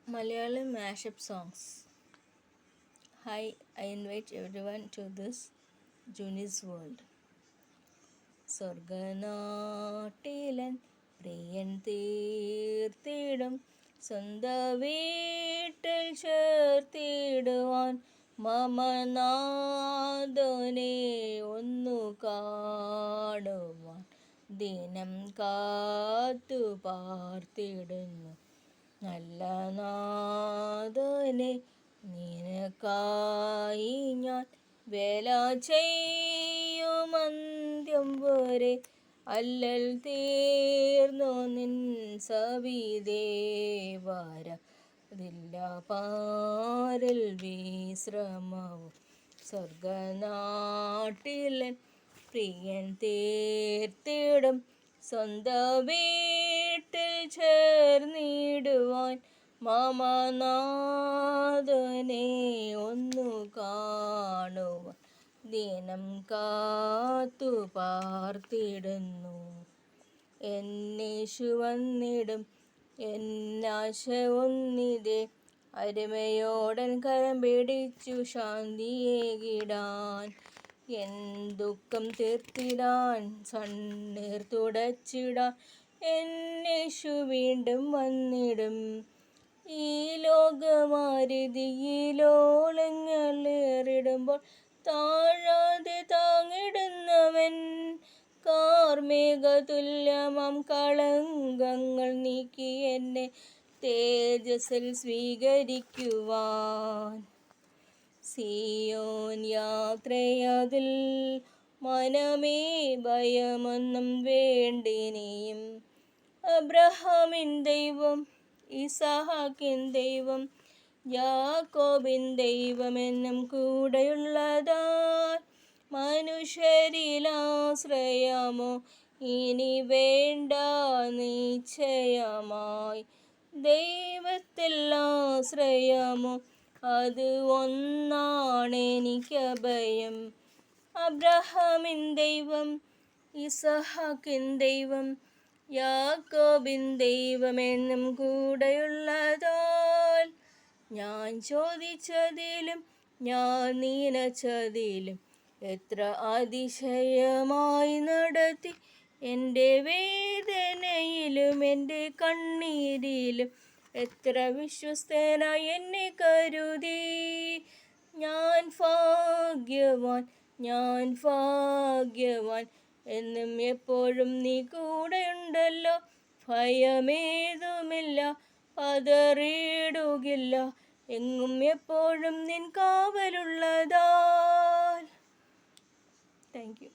Malayalam mashup songs. Hi, I invite everyone to this Juni's world. സ്വർഗനാട്ടിലൻ പ്രിയൻ തീർത്തിടും സ്വന്ത വീട്ടിൽ ചേർത്തിടുവാൻ മമനാഥനെ ഒന്നു കാണുവാൻ ദിനം കാത്തു പാർത്തിടുന്നു നല്ല നാഥനെ നിനക്കായി ഞാൻ വേല ചെയ്യുമന്ത്യം വരെ അല്ലൽ തീർന്നു നിൻ സവിദേവര അതില്ല പാരിൽ വിശ്രമവും സ്വർഗനാട്ടിലൻ പ്രിയൻ തീർത്തിടും സ്വന്ത വീട്ടിൽ ചേർന്നിടുവാൻ മമനാഥനെ ഒന്നു കാണുവാൻ ദിനം കാത്തു പാർത്തിടുന്നു. എന്നേശു വന്നിടും എന്നാശ ഒന്നിതേ അരുമയോടൻ കരം പിടിച്ചു ശാന്തിയേകിടാൻ എൻ ദുഃഖം തീർത്തിടാൻ സണ്ണീർ തുടച്ചിടാൻ എന്നേശു വീണ്ടും വന്നിടും. ഈ ലോകമാരുതിയിലോളങ്ങളേറിടുമ്പോൾ താഴാതെ താങ്ങിടുന്നവൻ കാർമേഘതുല്യമാം കളങ്കങ്ങൾ നീക്കി എന്നെ തേജസ്സിൽ സ്വീകരിക്കുവാൻ. സിയോൻ യാത്രയതിൽ മനമേ ഭയമൊന്നും വേണ്ടിനിയും അബ്രഹാമിൻ ദൈവം ഇസഹാക്കിൻ ദൈവം യാക്കോബിൻ ദൈവമെന്നും കൂടെയുള്ളതാൽ മനുഷ്യരിലാശ്രയമോ ഇനി വേണ്ട നിശ്ചയമായി ദൈവത്തിൽ ആശ്രയമോ അത് ഒന്നാണെനിക്കഭയം. അബ്രഹാമിൻ ദൈവം ഇസഹാക്കിൻ ദൈവം യാക്കോബിൻ ദൈവമെന്നും കൂടെയുള്ളതാൽ ഞാൻ ചോദിച്ചതിലും ഞാൻ നനച്ചതിലും എത്ര അതിശയമായി നടത്തി എൻ്റെ വേദനയിലും എൻ്റെ കണ്ണീരിലും എത്ര വിശ്വസ്തനായി എന്നെ കരുതി. ഞാൻ ഭാഗ്യവാൻ ഞാൻ ഭാഗ്യവാൻ എന്നും എപ്പോഴും നീ കൂടെയുണ്ടല്ലോ. ഭയമേതുമില്ല പതറിയിടുകില്ല എങ്ങും എപ്പോഴും നിൻ കാവലുള്ളതാൽ. Thank you.